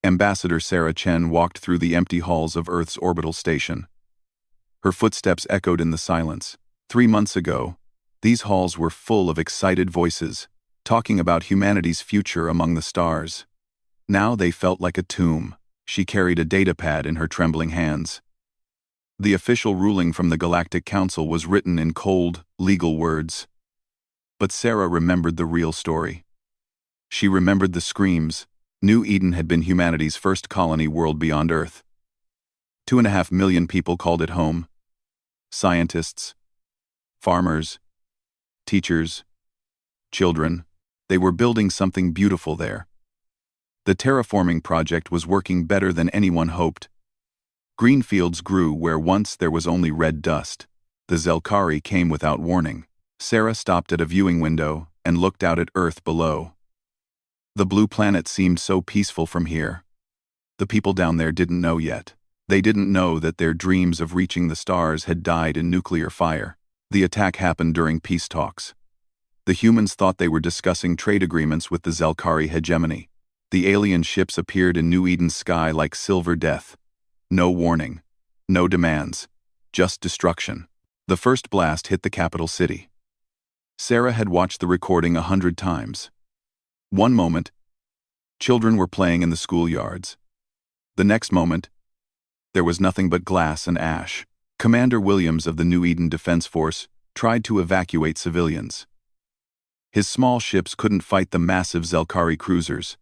Ambassador Sarah Chen walked through the empty halls of Earth's orbital station. Her footsteps echoed in the silence. 3 months ago, these halls were full of excited voices, talking about humanity's future among the stars. Now they felt like a tomb. She carried a datapad in her trembling hands. The official ruling from the Galactic Council was written in cold, legal words. But Sarah remembered the real story. She remembered the screams. New Eden had been humanity's first colony world beyond Earth. 2.5 million people called it home. Scientists, farmers, teachers, children. They were building something beautiful there. The terraforming project was working better than anyone hoped. Green fields grew where once there was only red dust. The Zelkari came without warning. Sarah stopped at a viewing window and looked out at Earth below. The blue planet seemed so peaceful from here. The people down there didn't know yet. They didn't know that their dreams of reaching the stars had died in nuclear fire. The attack happened during peace talks. The humans thought they were discussing trade agreements with the Zelkari hegemony. The alien ships appeared in New Eden's sky like silver death. No warning, no demands, just destruction. The first blast hit the capital city. Sarah had watched the recording 100 times. One moment, children were playing in the schoolyards. The next moment, there was nothing but glass and ash. Commander Williams of the New Eden Defense Force tried to evacuate civilians. His small ships couldn't fight the massive Zelkari cruisers,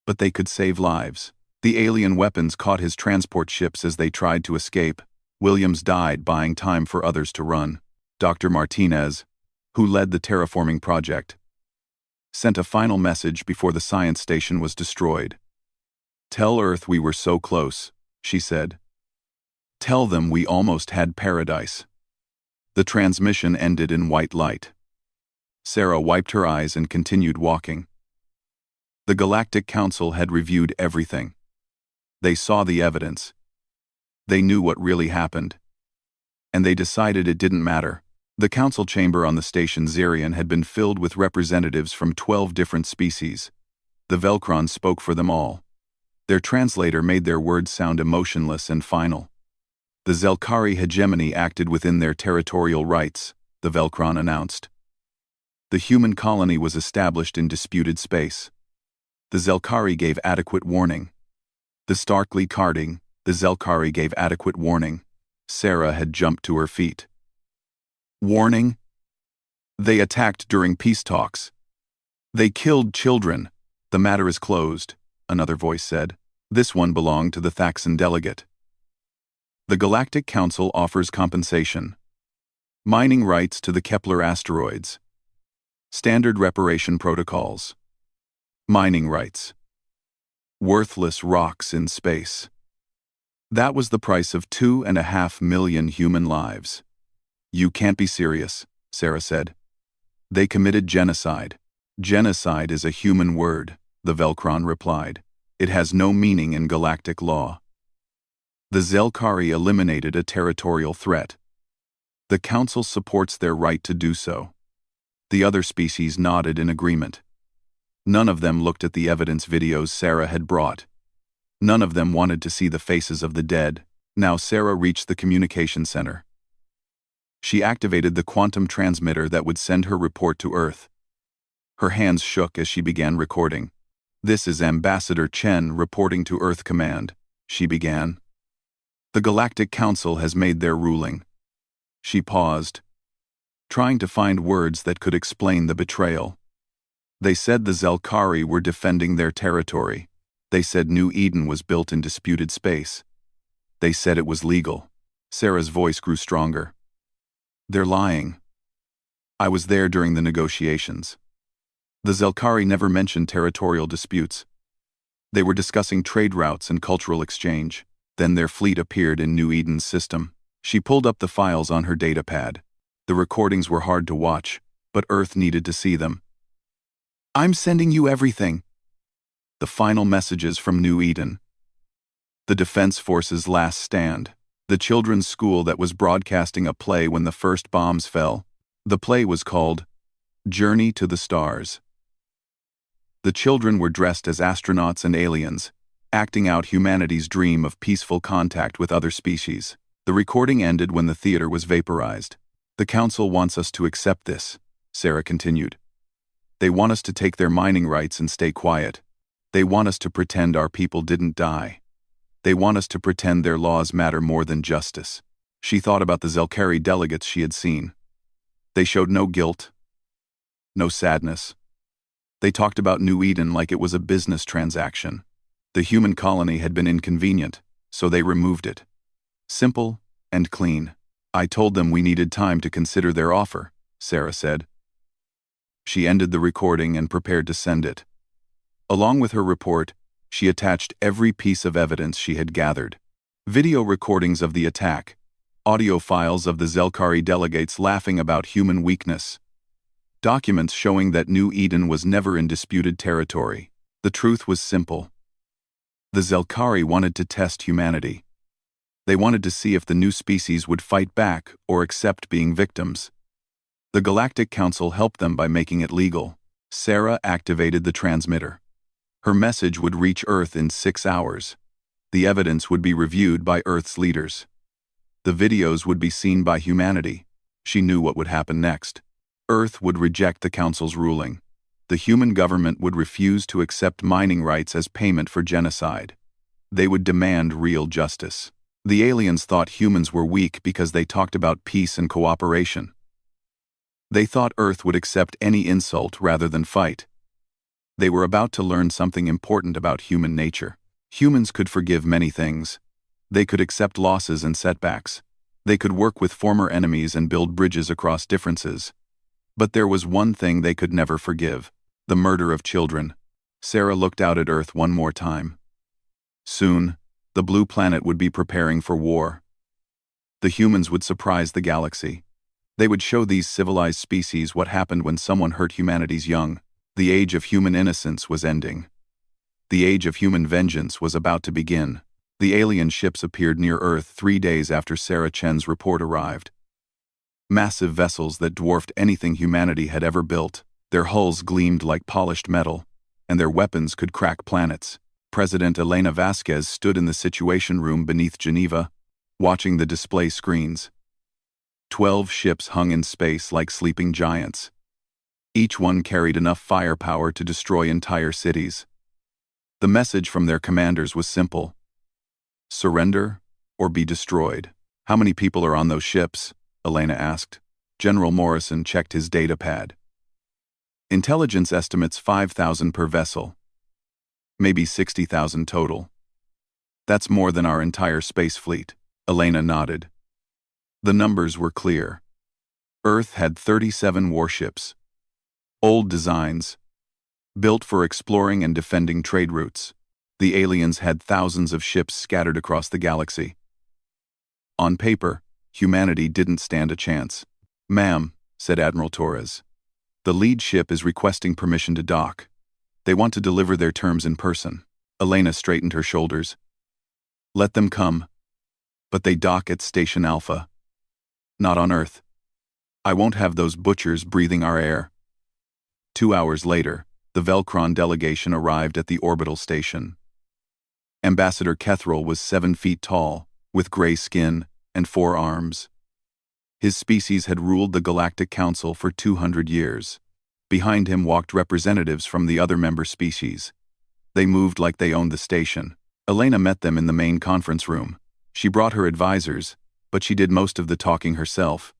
but they could save lives. The alien weapons caught his transport ships as they tried to escape. Williams died buying time for others to run. Dr. Martinez, who led the terraforming project, sent a final message before the science station was destroyed. "Tell Earth we were so close," she said. "Tell them we almost had paradise." The transmission ended in white light. Sarah wiped her eyes and continued walking. The Galactic Council had reviewed everything. They saw the evidence. They knew what really happened. And they decided it didn't matter. The council chamber on the station Zerion had been filled with representatives from 12 different species. The Velcron spoke for them all. Their translator made their words sound emotionless and final. The Zelkari hegemony acted within their territorial rights, the Velcron announced. The human colony was established in disputed space. The Zelkari gave adequate warning. The starkly carding, the Zelkari gave adequate warning. Sarah had jumped to her feet. Warning? They attacked during peace talks. They killed children. The matter is closed, another voice said. This one belonged to the Thaxan delegate. The Galactic Council offers compensation. Mining rights to the Kepler asteroids. Standard reparation protocols. Mining rights. Worthless rocks in space. That was the price of 2.5 million human lives. You can't be serious, Sarah said. They committed genocide. Genocide is a human word, the Velcron replied. It has no meaning in galactic law. The Zelkari eliminated a territorial threat. The Council supports their right to do so. The other species nodded in agreement. None of them looked at the evidence videos Sarah had brought. None of them wanted to see the faces of the dead. Now Sarah reached the communication center. She activated the quantum transmitter that would send her report to Earth. Her hands shook as she began recording. "This is Ambassador Chen reporting to Earth Command," she began. "The Galactic Council has made their ruling." She paused, trying to find words that could explain the betrayal. They said the Zelkari were defending their territory. They said New Eden was built in disputed space. They said it was legal. Sarah's voice grew stronger. "They're lying. I was there during the negotiations. The Zelkari never mentioned territorial disputes. They were discussing trade routes and cultural exchange. Then their fleet appeared in New Eden's system." She pulled up the files on her datapad. The recordings were hard to watch, but Earth needed to see them. "I'm sending you everything." The final messages from New Eden. The Defense Force's last stand. The children's school that was broadcasting a play when the first bombs fell. The play was called Journey to the Stars. The children were dressed as astronauts and aliens. acting out humanity's dream of peaceful contact with other species. The recording ended when the theater was vaporized. "The Council wants us to accept this," Sarah continued. "They want us to take their mining rights and stay quiet. They want us to pretend our people didn't die. They want us to pretend their laws matter more than justice." She thought about the Zelkari delegates she had seen. They showed no guilt, no sadness. They talked about New Eden like it was a business transaction. The human colony had been inconvenient, so they removed it. Simple and clean. "I told them we needed time to consider their offer," Sarah said. She ended the recording and prepared to send it. Along with her report, she attached every piece of evidence she had gathered. Video recordings of the attack, audio files of the Zelkari delegates laughing about human weakness, documents showing that New Eden was never in disputed territory. The truth was simple. The Zelkari wanted to test humanity. They wanted to see if the new species would fight back or accept being victims. The Galactic Council helped them by making it legal. Sarah activated the transmitter. Her message would reach Earth in 6 hours. The evidence would be reviewed by Earth's leaders. The videos would be seen by humanity. She knew what would happen next. Earth would reject the Council's ruling. The human government would refuse to accept mining rights as payment for genocide. They would demand real justice. The aliens thought humans were weak because they talked about peace and cooperation. They thought Earth would accept any insult rather than fight. They were about to learn something important about human nature. Humans could forgive many things. They could accept losses and setbacks. They could work with former enemies and build bridges across differences. But there was one thing they could never forgive: the murder of children. Sarah looked out at Earth one more time. Soon, the blue planet would be preparing for war. The humans would surprise the galaxy. They would show these civilized species what happened when someone hurt humanity's young. The age of human innocence was ending. The age of human vengeance was about to begin. The alien ships appeared near Earth 3 days after Sarah Chen's report arrived. Massive vessels that dwarfed anything humanity had ever built. Their hulls gleamed like polished metal, and their weapons could crack planets. President Elena Vasquez stood in the Situation Room beneath Geneva, watching the display screens. 12 ships hung in space like sleeping giants. Each one carried enough firepower to destroy entire cities. The message from their commanders was simple: surrender or be destroyed. "How many people are on those ships?" Elena asked. General Morrison checked his data pad. "Intelligence estimates 5,000 per vessel. Maybe 60,000 total. That's more than our entire space fleet." Elena nodded. The numbers were clear. Earth had 37 warships. Old designs, built for exploring and defending trade routes. The aliens had thousands of ships scattered across the galaxy. On paper, humanity didn't stand a chance. "Ma'am," said Admiral Torres, "the lead ship is requesting permission to dock. They want to deliver their terms in person." Elena straightened her shoulders. "Let them come. But they dock at Station Alpha. Not on Earth. I won't have those butchers breathing our air." 2 hours later, the Velcron delegation arrived at the orbital station. Ambassador Kethril was 7 feet tall, with gray skin and 4 arms. His species had ruled the Galactic Council for 200 years. Behind him walked representatives from the other member species. They moved like they owned the station. Elena met them in the main conference room. She brought her advisors, but she did most of the talking herself.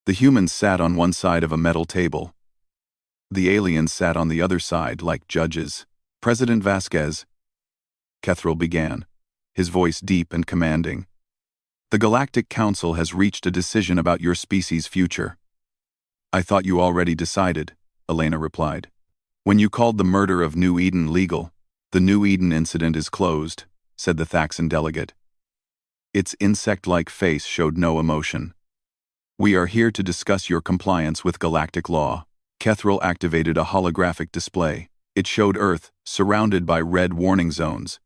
The humans sat on one side of a metal table. The aliens sat on the other side like judges. "President Vasquez," Kethril began, his voice deep and commanding, "the Galactic Council has reached a decision about your species' future." "I thought you already decided," Elena replied. "When you called the murder of New Eden legal, the New Eden incident is closed," said the Thaxan delegate. Its insect-like face showed no emotion. "We are here to discuss your compliance with galactic law." Kethril activated a holographic display. It showed Earth, surrounded by red warning zones.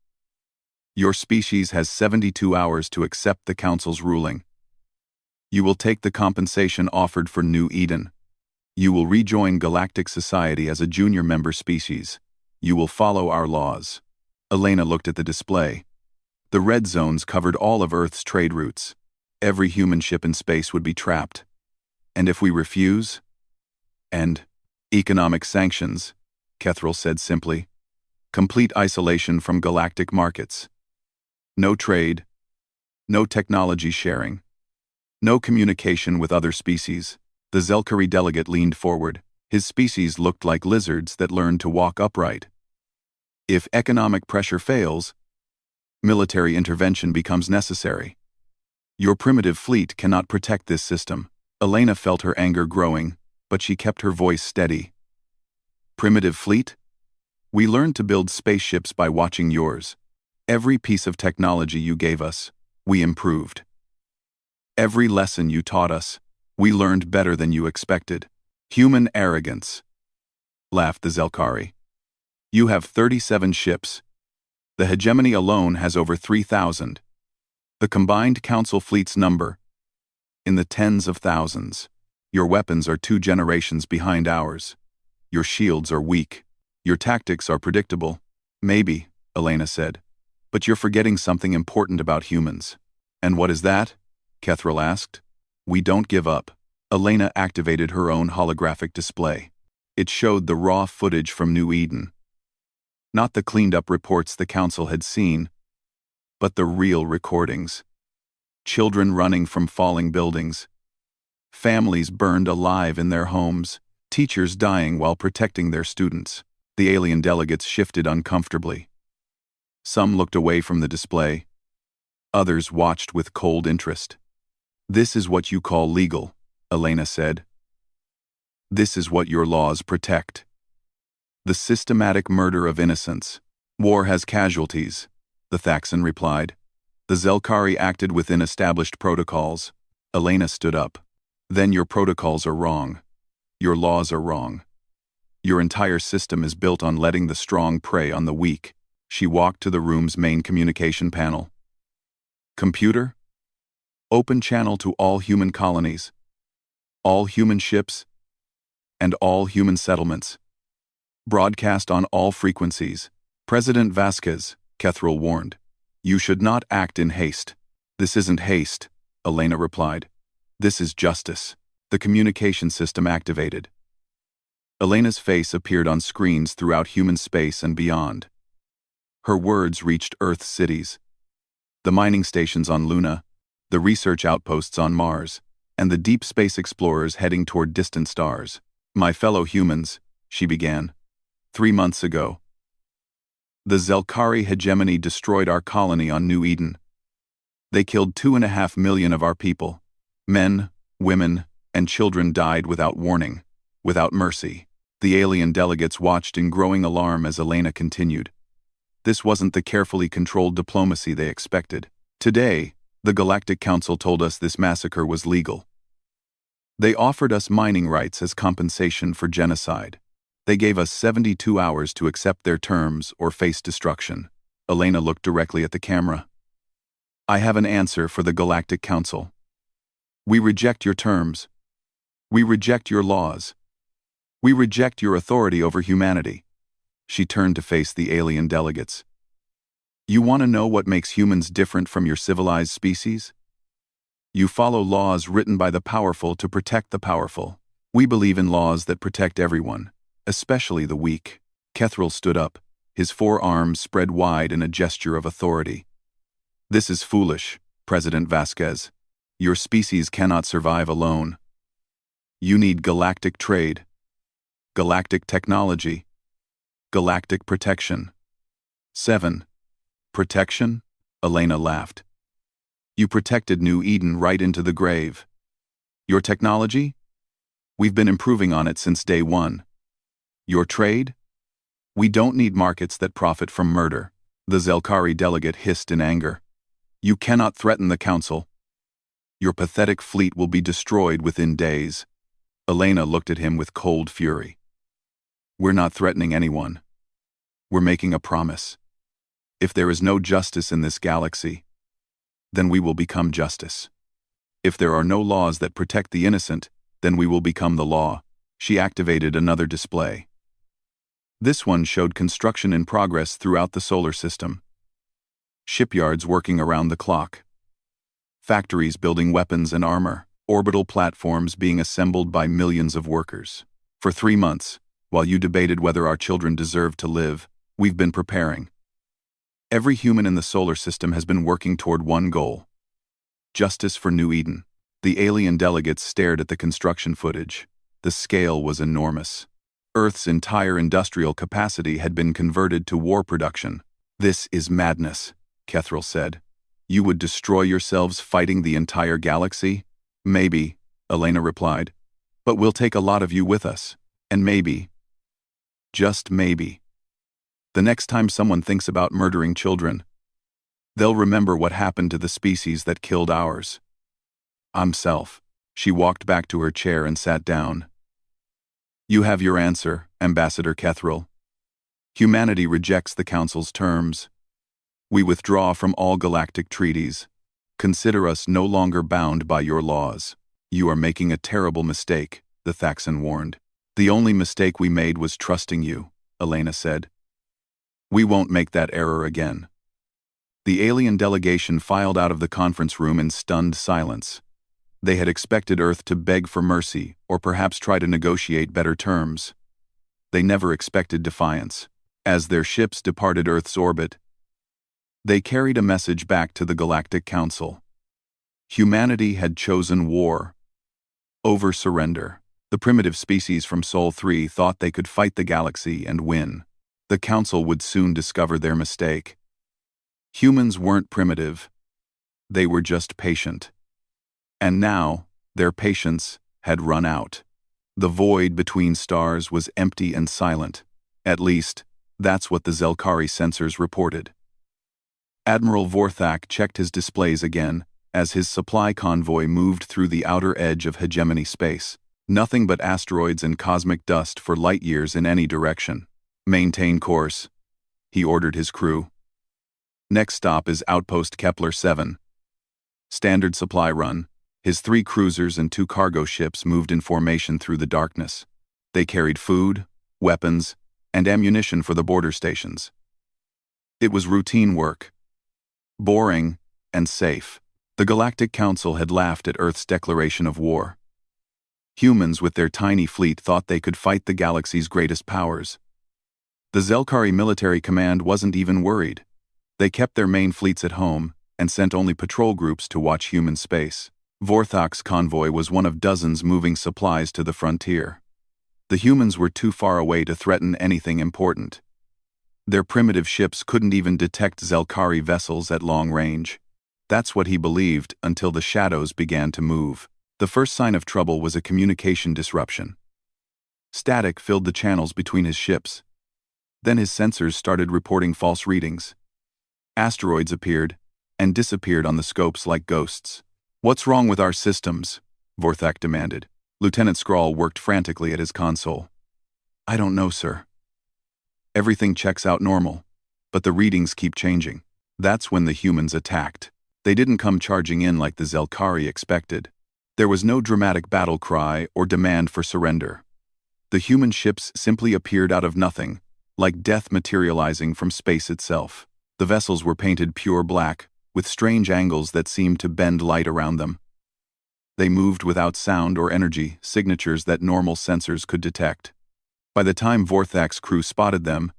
"Your species has 72 hours to accept the Council's ruling. You will take the compensation offered for New Eden. You will rejoin galactic society as a junior member species. You will follow our laws." Elena looked at the display. The red zones covered all of Earth's trade routes. Every human ship in space would be trapped. And if we refuse? And economic sanctions, Kethril said simply. Complete isolation from galactic markets. No trade. No technology sharing. No communication with other species. The Zelkari delegate leaned forward. His species looked like lizards that learned to walk upright. If economic pressure fails, military intervention becomes necessary. Your primitive fleet cannot protect this system. Elena felt her anger growing, but she kept her voice steady. Primitive fleet? We learned to build spaceships by watching yours. Every piece of technology you gave us, we improved. Every lesson you taught us, we learned better than you expected. Human arrogance, laughed the Zelkari. You have 37 ships. The hegemony alone has over 3,000. The combined council fleet's number, in the tens of thousands. Your weapons are 2 generations behind ours. Your shields are weak. Your tactics are predictable. Maybe, Elena said. But you're forgetting something important about humans. And what is that? Kethril asked. We don't give up. Elena activated her own holographic display. It showed the raw footage from New Eden. Not the cleaned-up reports the council had seen, but the real recordings. Children running from falling buildings. Families burned alive in their homes. Teachers dying while protecting their students. The alien delegates shifted uncomfortably. Some looked away from the display. Others watched with cold interest. This is what you call legal, Elena said. This is what your laws protect. The systematic murder of innocents. War has casualties, the Thaxan replied. The Zelkari acted within established protocols. Elena stood up. Then your protocols are wrong. Your laws are wrong. Your entire system is built on letting the strong prey on the weak. She walked to the room's main communication panel. Computer? Open channel to all human colonies. All human ships. And all human settlements. Broadcast on all frequencies. President Vasquez, Kethril warned. You should not act in haste. This isn't haste, Elena replied. This is justice. The communication system activated. Elena's face appeared on screens throughout human space and beyond. Her words reached Earth cities. The mining stations on Luna, the research outposts on Mars, and the deep space explorers heading toward distant stars. My fellow humans, she began. 3 months ago, the Zelkari hegemony destroyed our colony on New Eden. They killed 2.5 million of our people. Men, women, and children died without warning, without mercy. The alien delegates watched in growing alarm as Elena continued. This wasn't the carefully controlled diplomacy they expected. Today, the Galactic Council told us this massacre was legal. They offered us mining rights as compensation for genocide. They gave us 72 hours to accept their terms or face destruction. Elena looked directly at the camera. I have an answer for the Galactic Council. We reject your terms. We reject your laws. We reject your authority over humanity. She turned to face the alien delegates. You want to know what makes humans different from your civilized species? You follow laws written by the powerful to protect the powerful. We believe in laws that protect everyone, especially the weak. Kethril stood up, his 4 arms spread wide in a gesture of authority. This is foolish, President Vasquez. Your species cannot survive alone. You need galactic trade, galactic technology, galactic protection. 7. Protection? Elena laughed. You protected New Eden right into the grave. Your technology? We've been improving on it since day 1. Your trade? We don't need markets that profit from murder. The Zelkari delegate hissed in anger. You cannot threaten the council. Your pathetic fleet will be destroyed within days. Elena looked at him with cold fury. We're not threatening anyone. We're making a promise. If there is no justice in this galaxy, then we will become justice. If there are no laws that protect the innocent, then we will become the law. She activated another display. This one showed construction in progress throughout the solar system. Shipyards working around the clock. Factories building weapons and armor. Orbital platforms being assembled by millions of workers. For 3 months, while you debated whether our children deserve to live, we've been preparing. Every human in the solar system has been working toward one goal: justice for New Eden. The alien delegates stared at the construction footage. The scale was enormous. Earth's entire industrial capacity had been converted to war production. "This is madness," Kethril said. "You would destroy yourselves fighting the entire galaxy?" "Maybe," Elena replied. "But we'll take a lot of you with us. And maybe, just maybe, the next time someone thinks about murdering children, they'll remember what happened to the species that killed ours." Self. She walked back to her chair and sat down. "You have your answer, Ambassador Kethril. Humanity rejects the Council's terms. We withdraw from all galactic treaties. Consider us no longer bound by your laws." "You are making a terrible mistake," the Thaxan warned. "The only mistake we made was trusting you," Elena said. "We won't make that error again." The alien delegation filed out of the conference room in stunned silence. They had expected Earth to beg for mercy or perhaps try to negotiate better terms. They never expected defiance. As their ships departed Earth's orbit, they carried a message back to the Galactic Council. Humanity had chosen war over surrender. The primitive species from Sol 3 thought they could fight the galaxy and win. The Council would soon discover their mistake. Humans weren't primitive. They were just patient. And now, their patience had run out. The void between stars was empty and silent. At least, that's what the Zelkari sensors reported. Admiral Vorthak checked his displays again as his supply convoy moved through the outer edge of hegemony space. Nothing but asteroids and cosmic dust for light years in any direction. "Maintain course," he ordered his crew. "Next stop is Outpost Kepler 7. Standard supply run." His 3 cruisers and 2 cargo ships moved in formation through the darkness. They carried food, weapons, and ammunition for the border stations. It was routine work. Boring and safe. The Galactic Council had laughed at Earth's declaration of war. Humans with their tiny fleet thought they could fight the galaxy's greatest powers. The Zelkari military command wasn't even worried. They kept their main fleets at home and sent only patrol groups to watch human space. Vorthak's convoy was one of dozens moving supplies to the frontier. The humans were too far away to threaten anything important. Their primitive ships couldn't even detect Zelkari vessels at long range. That's what he believed until the shadows began to move. The first sign of trouble was a communication disruption. Static filled the channels between his ships. Then his sensors started reporting false readings. Asteroids appeared and disappeared on the scopes like ghosts. "What's wrong with our systems?" Vorthak demanded. Lieutenant Skrull worked frantically at his console. "I don't know, sir. Everything checks out normal, but the readings keep changing." That's when the humans attacked. They didn't come charging in like the Zelkari expected. There was no dramatic battle cry or demand for surrender. The human ships simply appeared out of nothing, like death materializing from space itself. The vessels were painted pure black, with strange angles that seemed to bend light around them. They moved without sound or energy, signatures that normal sensors could detect. By the time Vorthak's crew spotted them,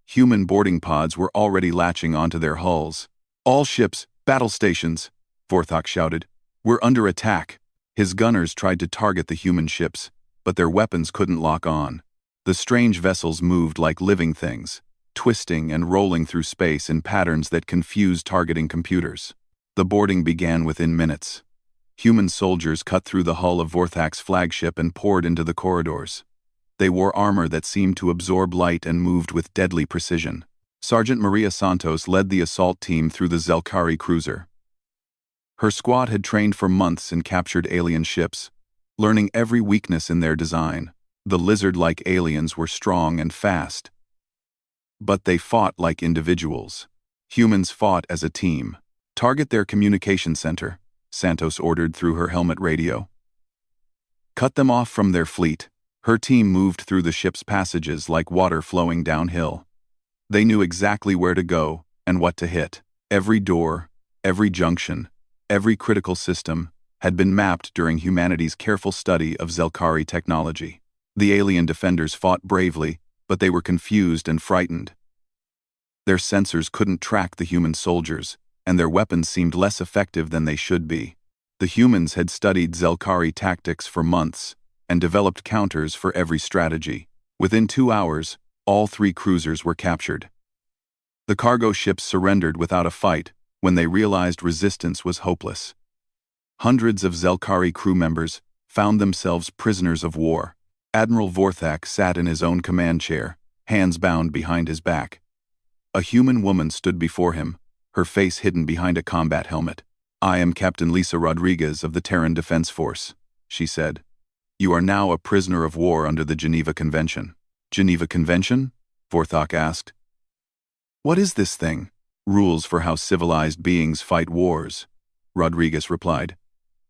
human boarding pods were already latching onto their hulls. "All ships, battle stations," Vorthak shouted. "We're under attack." His gunners tried to target the human ships, but their weapons couldn't lock on. The strange vessels moved like living things, twisting and rolling through space in patterns that confused targeting computers. The boarding began within minutes. Human soldiers cut through the hull of Vorthak's flagship and poured into the corridors. They wore armor that seemed to absorb light and moved with deadly precision. Sergeant Maria Santos led the assault team through the Zelkari cruiser. Her squad had trained for months in captured alien ships, learning every weakness in their design. The lizard-like aliens were strong and fast, but they fought like individuals. Humans fought as a team. "Target their communication center," Santos ordered through her helmet radio. "Cut them off from their fleet. Her team moved through the ship's passages like water flowing downhill. They knew exactly where to go and what to hit. Every door, every junction, every critical system had been mapped during humanity's careful study of Zelkari technology. The alien defenders fought bravely, but they were confused and frightened. Their sensors couldn't track the human soldiers, and their weapons seemed less effective than they should be. The humans had studied Zelkari tactics for months and developed counters for every strategy. Within 2 hours, all 3 cruisers were captured. The cargo ships surrendered without a fight when they realized resistance was hopeless. Hundreds of Zelkari crew members found themselves prisoners of war. Admiral Vorthak sat in his own command chair, hands bound behind his back. A human woman stood before him, her face hidden behind a combat helmet. "I am Captain Lisa Rodriguez of the Terran Defense Force," she said. "You are now a prisoner of war under the Geneva Convention." "Geneva Convention?" Vorthak asked. "What is this thing?" "Rules for how civilized beings fight wars," Rodriguez replied.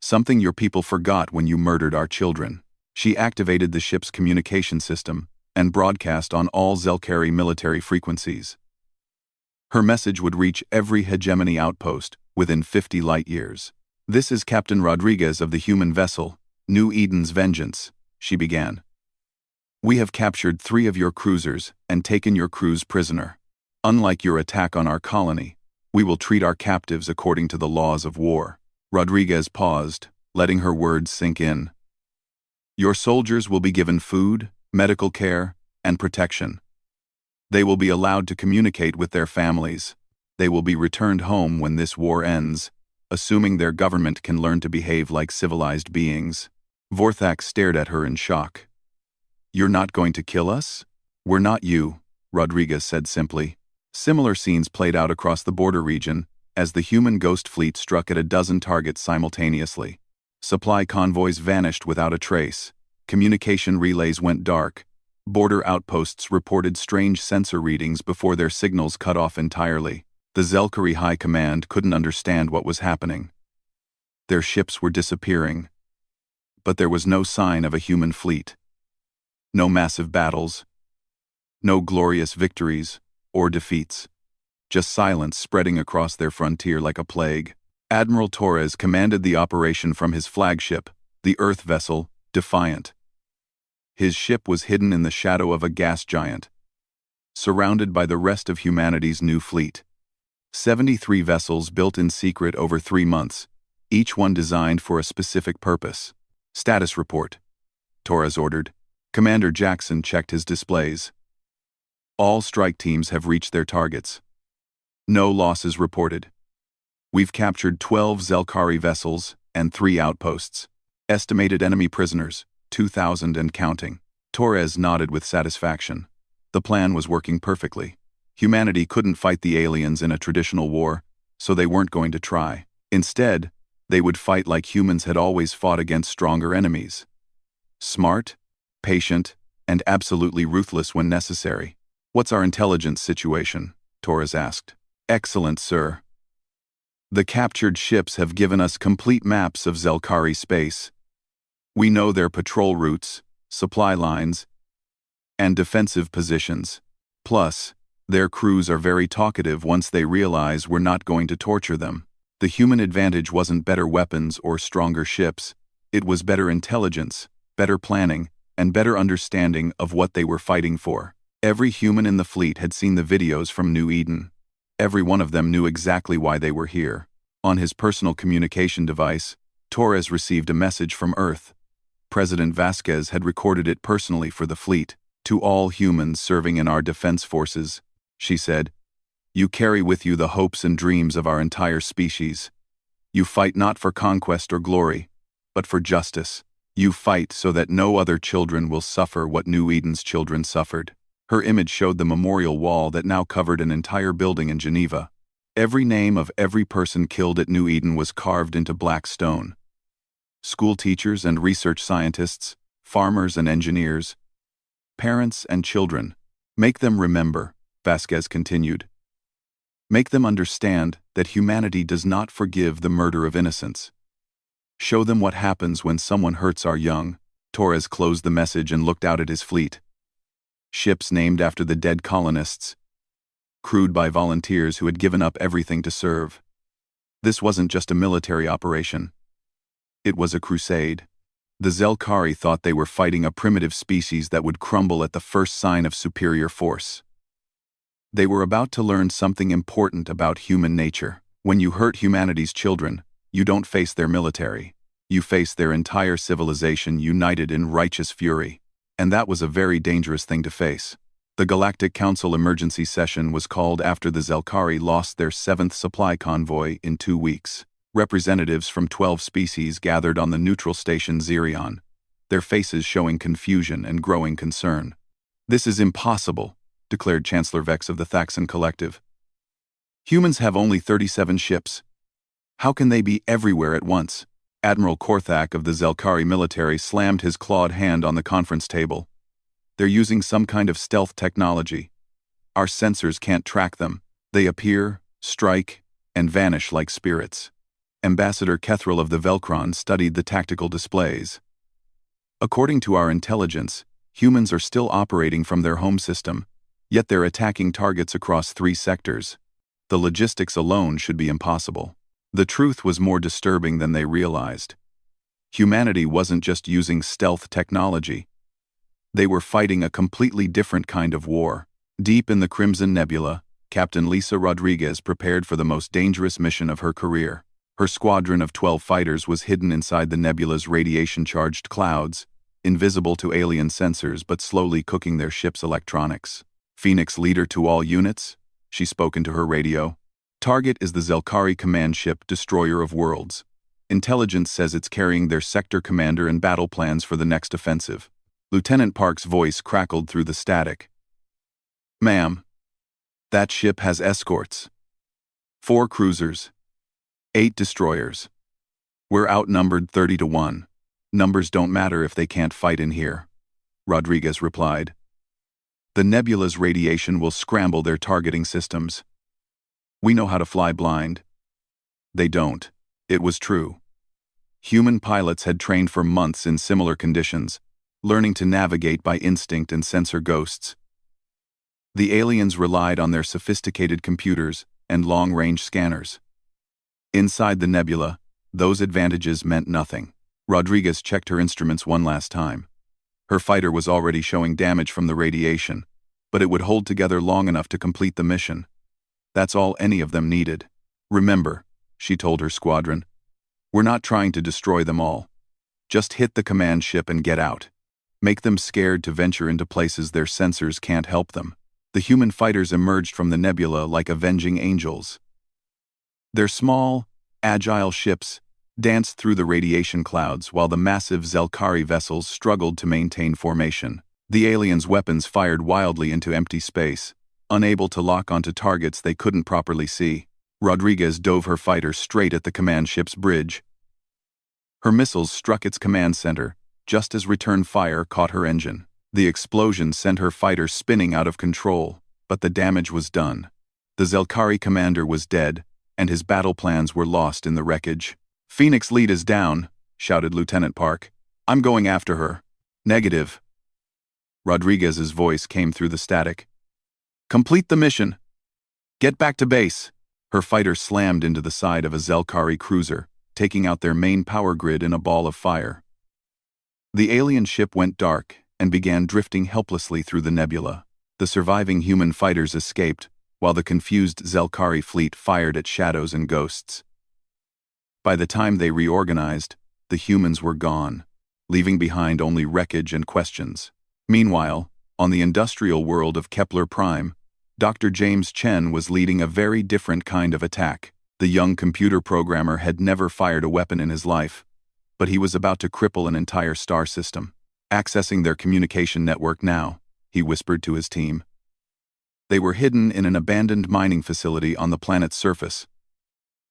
"Something your people forgot when you murdered our children." She activated the ship's communication system and broadcast on all Zelkari military frequencies. Her message would reach every hegemony outpost within 50 light-years. "This is Captain Rodriguez of the human vessel, New Eden's Vengeance," she began. "We have captured 3 of your cruisers and taken your crews prisoner. Unlike your attack on our colony, we will treat our captives according to the laws of war." Rodriguez paused, letting her words sink in. "Your soldiers will be given food, medical care, and protection. They will be allowed to communicate with their families. They will be returned home when this war ends, assuming their government can learn to behave like civilized beings." Vorthak stared at her in shock. "You're not going to kill us?" "We're not you," Rodriguez said simply. Similar scenes played out across the border region as the human ghost fleet struck at a dozen targets simultaneously. Supply convoys vanished without a trace. Communication relays went dark. Border outposts reported strange sensor readings before their signals cut off entirely. The Zelkari High Command couldn't understand what was happening. Their ships were disappearing. But there was no sign of a human fleet. No massive battles. No glorious victories or defeats. Just silence spreading across their frontier like a plague. Admiral Torres commanded the operation from his flagship, the Earth vessel, Defiant. His ship was hidden in the shadow of a gas giant, surrounded by the rest of humanity's new fleet. 73 vessels built in secret over 3 months, each one designed for a specific purpose. "Status report," Torres ordered. Commander Jackson checked his displays. "All strike teams have reached their targets. No losses reported. We've captured 12 Zelkari vessels and 3 outposts. Estimated enemy prisoners, 2,000 and counting." Torres nodded with satisfaction. The plan was working perfectly. Humanity couldn't fight the aliens in a traditional war, so they weren't going to try. Instead, they would fight like humans had always fought against stronger enemies. Smart, patient, and absolutely ruthless when necessary. "What's our intelligence situation?" Torres asked. "Excellent, sir. The captured ships have given us complete maps of Zelkari space. We know their patrol routes, supply lines, and defensive positions. Plus, their crews are very talkative once they realize we're not going to torture them. The human advantage wasn't better weapons or stronger ships, it was better intelligence, better planning, and better understanding of what they were fighting for." Every human in the fleet had seen the videos from New Eden. Every one of them knew exactly why they were here. On his personal communication device, Torres received a message from Earth. President Vasquez had recorded it personally for the fleet. "To all humans serving in our defense forces," she said, "you carry with you the hopes and dreams of our entire species. You fight not for conquest or glory, but for justice. You fight so that no other children will suffer what New Eden's children suffered." Her image showed the memorial wall that now covered an entire building in Geneva. Every name of every person killed at New Eden was carved into black stone. School teachers and research scientists, farmers and engineers, parents and children. "Make them remember," Vasquez continued. "Make them understand that humanity does not forgive the murder of innocents. Show them what happens when someone hurts our young, Torres closed the message and looked out at his fleet. Ships named after the dead colonists, crewed by volunteers who had given up everything to serve. This wasn't just a military operation. It was a crusade. The Zelkari thought they were fighting a primitive species that would crumble at the first sign of superior force. They were about to learn something important about human nature. When you hurt humanity's children, you don't face their military. You face their entire civilization united in righteous fury. And that was a very dangerous thing to face. The Galactic Council emergency session was called after the Zelkari lost their 7th supply convoy in 2 weeks. Representatives from 12 species gathered on the neutral station Xerion, their faces showing confusion and growing concern. "This is impossible," declared Chancellor Vex of the Thaxon Collective. "Humans have only 37 ships. How can they be everywhere at once?" Admiral Korthak of the Zelkari military slammed his clawed hand on the conference table. "They're using some kind of stealth technology. Our sensors can't track them. They appear, strike, and vanish like spirits." Ambassador Kethril of the Velkron studied the tactical displays. "According to our intelligence, humans are still operating from their home system, yet they're attacking targets across 3 sectors. The logistics alone should be impossible." The truth was more disturbing than they realized. Humanity wasn't just using stealth technology. They were fighting a completely different kind of war. Deep in the Crimson Nebula, Captain Lisa Rodriguez prepared for the most dangerous mission of her career. Her squadron of 12 fighters was hidden inside the nebula's radiation-charged clouds, invisible to alien sensors but slowly cooking their ship's electronics. "Phoenix leader to all units," she spoke into her radio. "Target is the Zelkari command ship Destroyer of Worlds. Intelligence says it's carrying their sector commander and battle plans for the next offensive." Lieutenant Park's voice crackled through the static. "Ma'am, that ship has escorts. 4 cruisers. 8 destroyers. We're outnumbered 30 to 1. Numbers don't matter if they can't fight in here," Rodriguez replied. "The nebula's radiation will scramble their targeting systems. We know how to fly blind." They don't. It was true. Human pilots had trained for months in similar conditions, learning to navigate by instinct and sensor ghosts. The aliens relied on their sophisticated computers and long-range scanners. Inside the nebula, those advantages meant nothing. Rodriguez checked her instruments one last time. Her fighter was already showing damage from the radiation, but it would hold together long enough to complete the mission. That's all any of them needed. "Remember," she told her squadron, "we're not trying to destroy them all. Just hit the command ship and get out. Make them scared to venture into places their sensors can't help them." The human fighters emerged from the nebula like avenging angels. Their small, agile ships danced through the radiation clouds while the massive Zelkari vessels struggled to maintain formation. The aliens' weapons fired wildly into empty space, unable to lock onto targets they couldn't properly see. Rodriguez dove her fighter straight at the command ship's bridge. Her missiles struck its command center, just as return fire caught her engine. The explosion sent her fighter spinning out of control, but the damage was done. The Zelkari commander was dead, and his battle plans were lost in the wreckage. "Phoenix lead is down," shouted Lieutenant Park. "I'm going after her." "Negative." Rodriguez's voice came through the static. "Complete the mission. Get back to base." Her fighter slammed into the side of a Zelkari cruiser, taking out their main power grid in a ball of fire. The alien ship went dark and began drifting helplessly through the nebula. The surviving human fighters escaped, while the confused Zelkari fleet fired at shadows and ghosts. By the time they reorganized, the humans were gone, leaving behind only wreckage and questions. Meanwhile, on the industrial world of Kepler Prime, Dr. James Chen was leading a very different kind of attack. The young computer programmer had never fired a weapon in his life, but he was about to cripple an entire star system. "Accessing their communication network now," he whispered to his team. They were hidden in an abandoned mining facility on the planet's surface.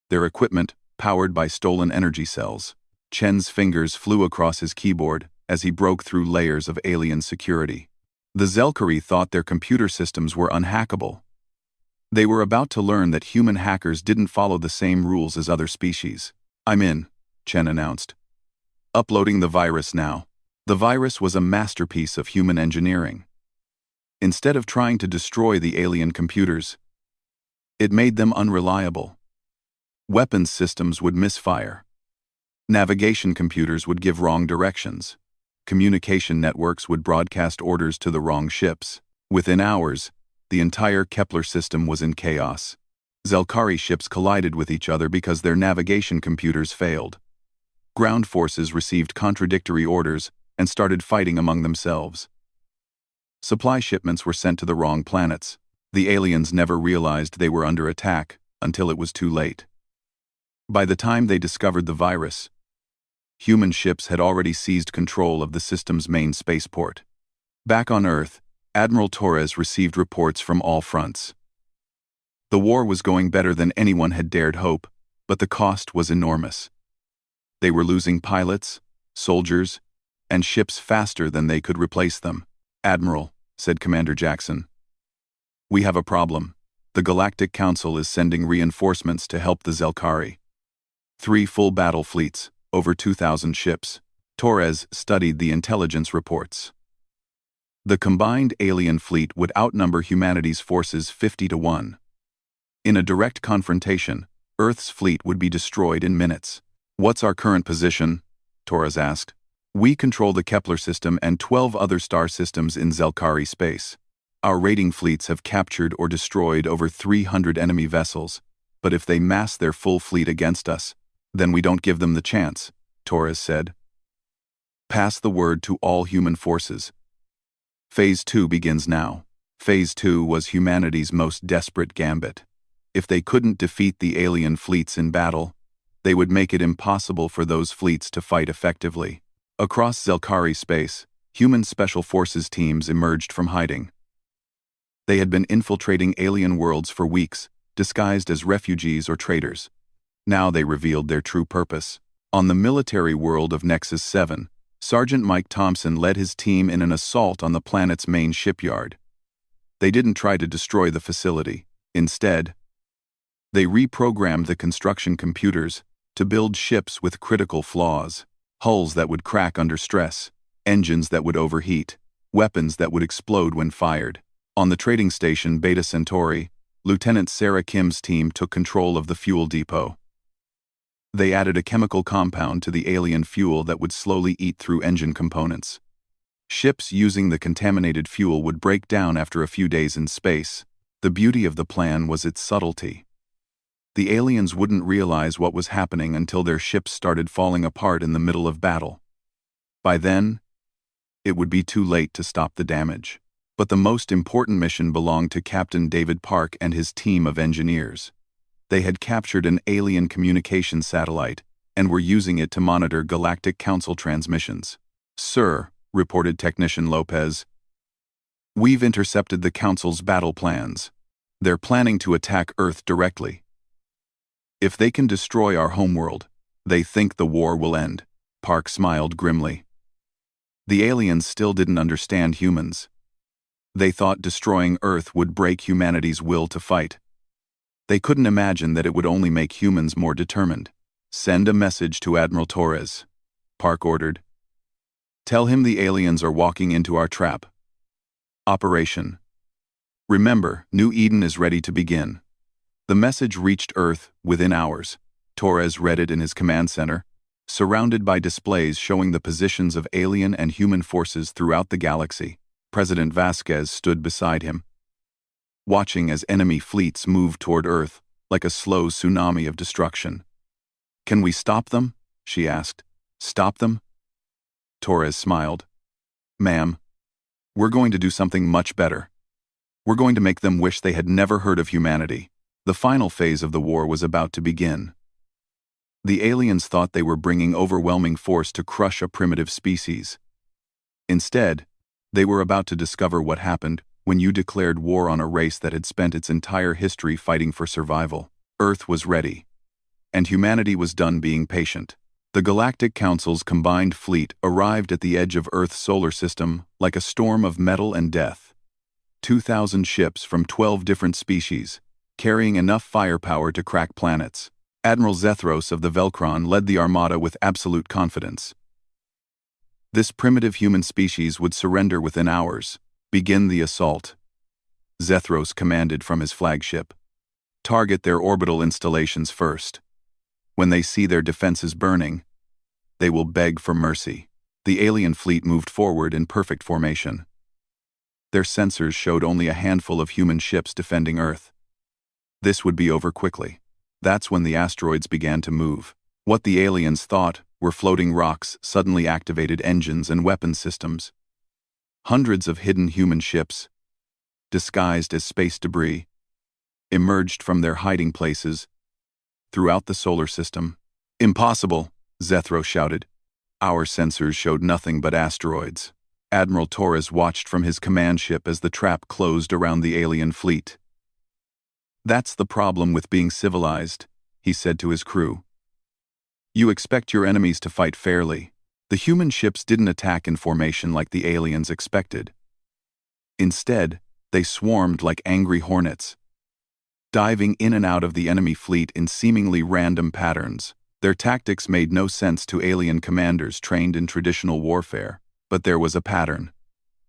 Their equipment powered by stolen energy cells. Chen's fingers flew across his keyboard as he broke through layers of alien security. The Zelkari thought their computer systems were unhackable. They were about to learn that human hackers didn't follow the same rules as other species. "I'm in," Chen announced. "Uploading the virus now." The virus was a masterpiece of human engineering. Instead of trying to destroy the alien computers, it made them unreliable. Weapons systems would misfire. Navigation computers would give wrong directions. Communication networks would broadcast orders to the wrong ships. Within hours, the entire Kepler system was in chaos. Zelkari ships collided with each other because their navigation computers failed. Ground forces received contradictory orders and started fighting among themselves. Supply shipments were sent to the wrong planets. The aliens never realized they were under attack until it was too late. By the time they discovered the virus, human ships had already seized control of the system's main spaceport. Back on Earth, Admiral Torres received reports from all fronts. The war was going better than anyone had dared hope, but the cost was enormous. They were losing pilots, soldiers, and ships faster than they could replace them. "Admiral," said Commander Jackson, "we have a problem. The Galactic Council is sending reinforcements to help the Zelkari. 3 full battle fleets, over 2,000 ships." Torres studied the intelligence reports. The combined alien fleet would outnumber humanity's forces 50-1. In a direct confrontation, Earth's fleet would be destroyed in minutes. "What's our current position?" Torres asked. "We control the Kepler system and 12 other star systems in Zelkari space. Our raiding fleets have captured or destroyed over 300 enemy vessels, but if they mass their full fleet against us, then we don't give them the chance," Torres said. "Pass the word to all human forces. Phase 2 begins now." Phase 2 was humanity's most desperate gambit. If they couldn't defeat the alien fleets in battle, they would make it impossible for those fleets to fight effectively. Across Zelkari space, human special forces teams emerged from hiding. They had been infiltrating alien worlds for weeks, disguised as refugees or traitors. Now they revealed their true purpose. On the military world of Nexus 7, Sergeant Mike Thompson led his team in an assault on the planet's main shipyard. They didn't try to destroy the facility. Instead, they reprogrammed the construction computers to build ships with critical flaws. Hulls that would crack under stress, engines that would overheat, weapons that would explode when fired. On the trading station Beta Centauri, Lieutenant Sarah Kim's team took control of the fuel depot. They added a chemical compound to the alien fuel that would slowly eat through engine components. Ships using the contaminated fuel would break down after a few days in space. The beauty of the plan was its subtlety. The aliens wouldn't realize what was happening until their ships started falling apart in the middle of battle. By then, it would be too late to stop the damage. But the most important mission belonged to Captain David Park and his team of engineers. They had captured an alien communication satellite and were using it to monitor Galactic Council transmissions. "Sir," reported Technician Lopez, "we've intercepted the Council's battle plans. They're planning to attack Earth directly. If they can destroy our homeworld, they think the war will end." Park smiled grimly. The aliens still didn't understand humans. They thought destroying Earth would break humanity's will to fight. They couldn't imagine that it would only make humans more determined. "Send a message to Admiral Torres," Park ordered. "Tell him the aliens are walking into our trap. Operation. Remember, New Eden is ready to begin." The message reached Earth within hours. Torres read it in his command center, surrounded by displays showing the positions of alien and human forces throughout the galaxy. President Vasquez stood beside him, watching as enemy fleets moved toward Earth like a slow tsunami of destruction. "Can we stop them?" she asked. "Stop them?" Torres smiled. "Ma'am, we're going to do something much better. We're going to make them wish they had never heard of humanity." The final phase of the war was about to begin. The aliens thought they were bringing overwhelming force to crush a primitive species. Instead, they were about to discover what happened when you declared war on a race that had spent its entire history fighting for survival. Earth was ready, and humanity was done being patient. The Galactic Council's combined fleet arrived at the edge of Earth's solar system like a storm of metal and death. 2,000 ships from 12 different species, carrying enough firepower to crack planets. Admiral Zethros of the Velkron led the armada with absolute confidence. This primitive human species would surrender within hours. Begin the assault. Zethros commanded from his flagship. Target their orbital installations first. When they see their defenses burning, they will beg for mercy. The alien fleet moved forward in perfect formation. Their sensors showed only a handful of human ships defending Earth. This would be over quickly. That's when the asteroids began to move. What the aliens thought were floating rocks suddenly activated engines and weapon systems. Hundreds of hidden human ships, disguised as space debris, emerged from their hiding places throughout the solar system. "Impossible," Zethro shouted. "Our sensors showed nothing but asteroids." Admiral Torres watched from his command ship as the trap closed around the alien fleet. "That's the problem with being civilized," he said to his crew. "You expect your enemies to fight fairly. The human ships didn't attack in formation like the aliens expected. Instead, they swarmed like angry hornets, diving in and out of the enemy fleet in seemingly random patterns. Their tactics made no sense to alien commanders trained in traditional warfare, but there was a pattern.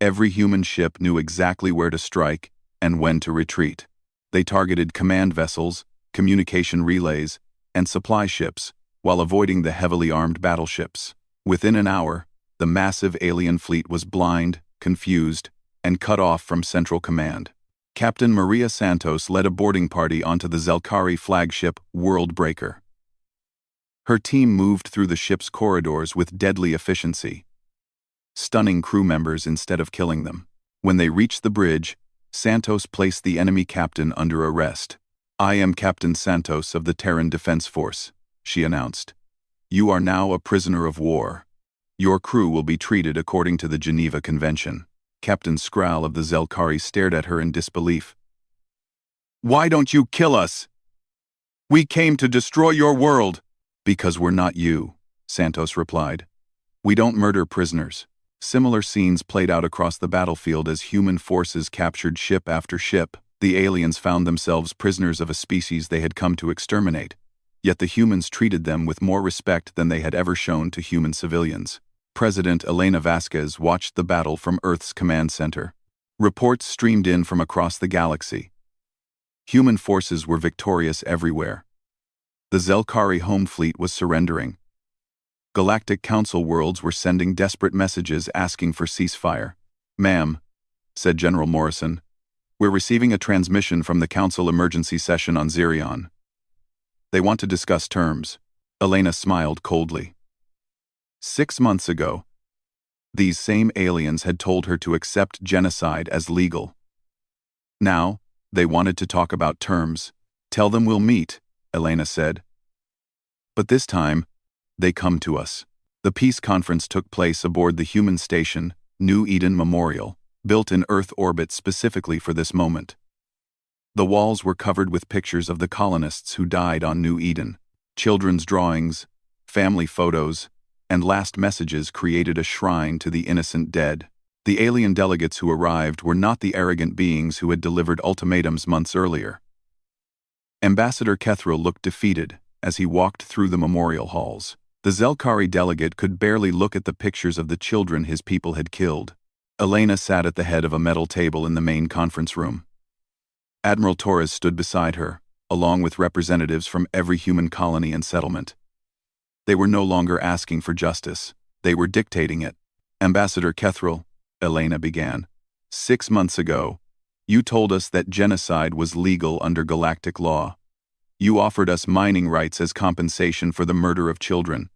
Every human ship knew exactly where to strike and when to retreat. They targeted command vessels, communication relays, and supply ships, while avoiding the heavily armed battleships. Within an hour, the massive alien fleet was blind, confused, and cut off from central command. Captain Maria Santos led a boarding party onto the Zelkari flagship Worldbreaker. Her team moved through the ship's corridors with deadly efficiency, stunning crew members instead of killing them. When they reached the bridge, Santos placed the enemy captain under arrest. "I am Captain Santos of the Terran Defense Force," she announced. "You are now a prisoner of war. Your crew will be treated according to the Geneva Convention." Captain Skral of the Zelkari stared at her in disbelief. "Why don't you kill us? We came to destroy your world." "Because we're not you," Santos replied. "We don't murder prisoners." Similar scenes played out across the battlefield as human forces captured ship after ship. The aliens found themselves prisoners of a species they had come to exterminate, yet the humans treated them with more respect than they had ever shown to human civilians. President Elena Vasquez watched the battle from Earth's command center. Reports streamed in from across the galaxy. Human forces were victorious everywhere. The Zelkari home fleet was surrendering. Galactic Council worlds were sending desperate messages asking for ceasefire. "Ma'am," said General Morrison, "we're receiving a transmission from the Council emergency session on Zirion. They want to discuss terms." Elena smiled coldly. 6 months ago, these same aliens had told her to accept genocide as legal. Now, they wanted to talk about terms. "Tell them we'll meet," Elena said. But this time, they come to us. The peace conference took place aboard the human station, New Eden Memorial, built in Earth orbit specifically for this moment. The walls were covered with pictures of the colonists who died on New Eden. Children's drawings, family photos, and last messages created a shrine to the innocent dead. The alien delegates who arrived were not the arrogant beings who had delivered ultimatums months earlier. Ambassador Kethril looked defeated as he walked through the memorial halls. The Zelkari delegate could barely look at the pictures of the children his people had killed. Elena sat at the head of a metal table in the main conference room. Admiral Torres stood beside her, along with representatives from every human colony and settlement. They were no longer asking for justice. They were dictating it. "Ambassador Kethril," Elena began, "6 months ago, you told us that genocide was legal under galactic law. You offered us mining rights as compensation for the murder of children.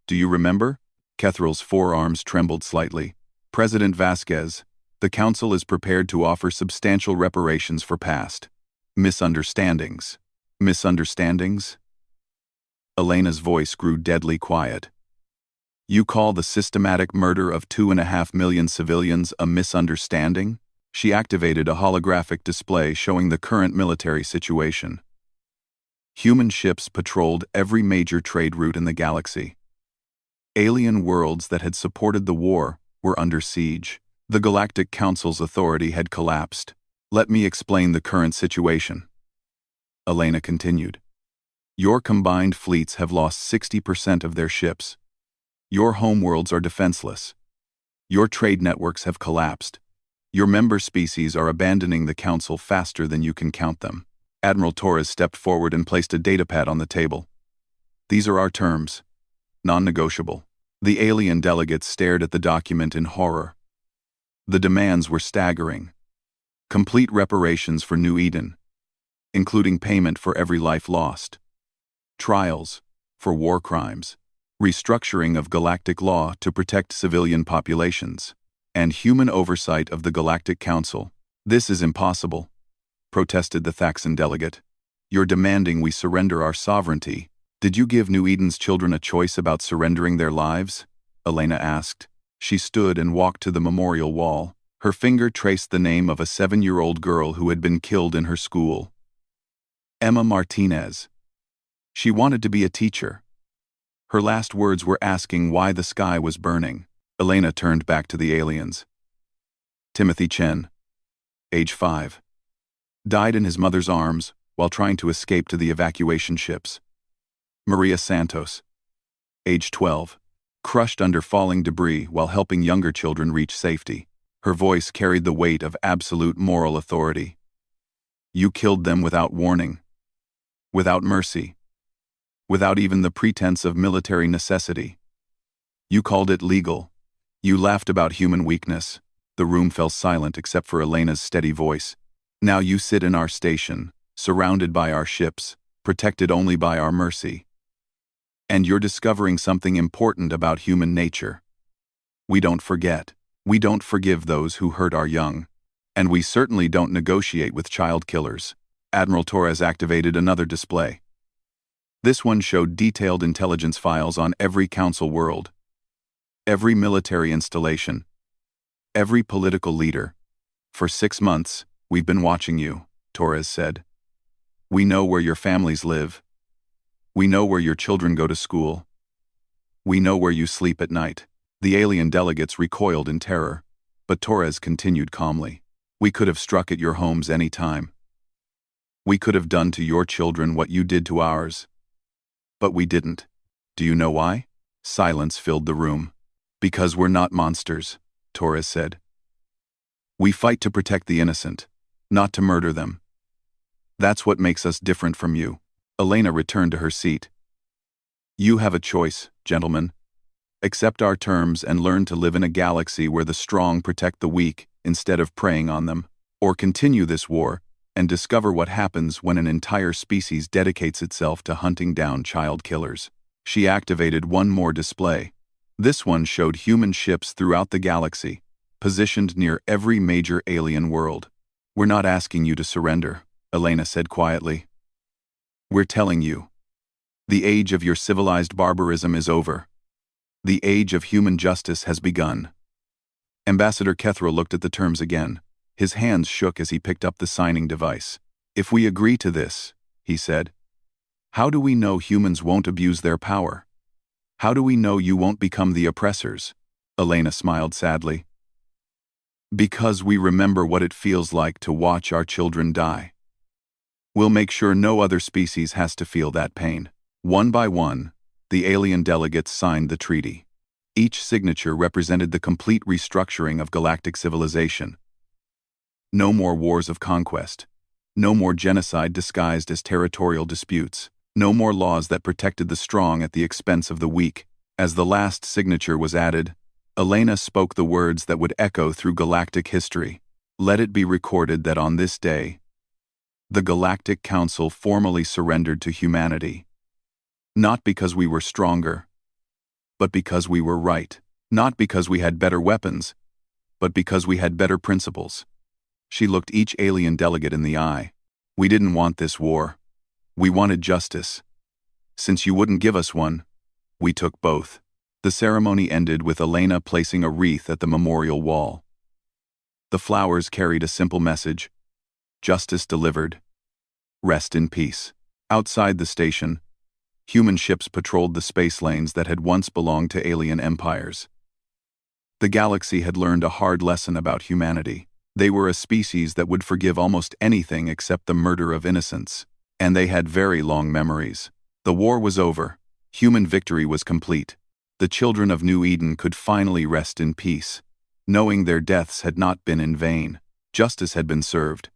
Do you remember?" Kethril's forearms trembled slightly. "President Vasquez, the Council is prepared to offer substantial reparations for past misunderstandings." "Misunderstandings?" Elena's voice grew deadly quiet. "You call the systematic murder of 2.5 million civilians a misunderstanding?" She activated a holographic display showing the current military situation. Human ships patrolled every major trade route in the galaxy. Alien worlds that had supported the war were under siege. The Galactic Council's authority had collapsed. "Let me explain the current situation," Elena continued. "Your combined fleets have lost 60% of their ships. Your homeworlds are defenseless. Your trade networks have collapsed. Your member species are abandoning the Council faster than you can count them. Admiral Torres stepped forward and placed a datapad on the table. These are our terms. Non-negotiable. The alien delegates stared at the document in horror. The demands were staggering. Complete reparations for New Eden, including payment for every life lost. Trials for war crimes. Restructuring of galactic law to protect civilian populations. And human oversight of the Galactic Council. This is impossible, protested the Thaxan delegate. You're demanding we surrender our sovereignty. Did you give New Eden's children a choice about surrendering their lives? Elena asked. She stood and walked to the memorial wall. Her finger traced the name of a 7-year-old girl who had been killed in her school. Emma Martinez. She wanted to be a teacher. Her last words were asking why the sky was burning. Elena turned back to the aliens. Timothy Chen, age 5. Died in his mother's arms while trying to escape to the evacuation ships. Maria Santos, age 12. Crushed under falling debris while helping younger children reach safety. Her voice carried the weight of absolute moral authority. You killed them without warning. Without mercy. Without even the pretense of military necessity. You called it legal. You laughed about human weakness. The room fell silent except for Elena's steady voice. Now you sit in our station, surrounded by our ships, protected only by our mercy. And you're discovering something important about human nature. We don't forget. We don't forgive those who hurt our young. And we certainly don't negotiate with child killers. Admiral Torres activated another display. This one showed detailed intelligence files on every council world. Every military installation. Every political leader. For 6 months, we've been watching you, Torres said. We know where your families live. We know where your children go to school. We know where you sleep at night. The alien delegates recoiled in terror, but Torres continued calmly. We could have struck at your homes any time. We could have done to your children what you did to ours. But we didn't. Do you know why? Silence filled the room. Because we're not monsters, Torres said. We fight to protect the innocent, not to murder them. That's what makes us different from you. Elena returned to her seat. You have a choice, gentlemen. Accept our terms and learn to live in a galaxy where the strong protect the weak instead of preying on them, or continue this war and discover what happens when an entire species dedicates itself to hunting down child killers. She activated one more display. This one showed human ships throughout the galaxy, positioned near every major alien world. We're not asking you to surrender, Elena said quietly. We're telling you. The age of your civilized barbarism is over. The age of human justice has begun. Ambassador Kethra looked at the terms again. His hands shook as he picked up the signing device. If we agree to this, he said, how do we know humans won't abuse their power? How do we know you won't become the oppressors? Elena smiled sadly. Because we remember what it feels like to watch our children die. We'll make sure no other species has to feel that pain. One by one, the alien delegates signed the treaty. Each signature represented the complete restructuring of galactic civilization. No more wars of conquest. No more genocide disguised as territorial disputes. No more laws that protected the strong at the expense of the weak. As the last signature was added, Elena spoke the words that would echo through galactic history. Let it be recorded that on this day, the Galactic Council formally surrendered to humanity. Not because we were stronger, but because we were right. Not because we had better weapons, but because we had better principles. She looked each alien delegate in the eye. We didn't want this war. We wanted justice. Since you wouldn't give us one, we took both. The ceremony ended with Elena placing a wreath at the memorial wall. The flowers carried a simple message. Justice delivered. Rest in peace. Outside the station, human ships patrolled the space lanes that had once belonged to alien empires. The galaxy had learned a hard lesson about humanity. They were a species that would forgive almost anything except the murder of innocents. And they had very long memories. The war was over. Human victory was complete. The children of New Eden could finally rest in peace. knowing their deaths had not been in vain. Justice had been served,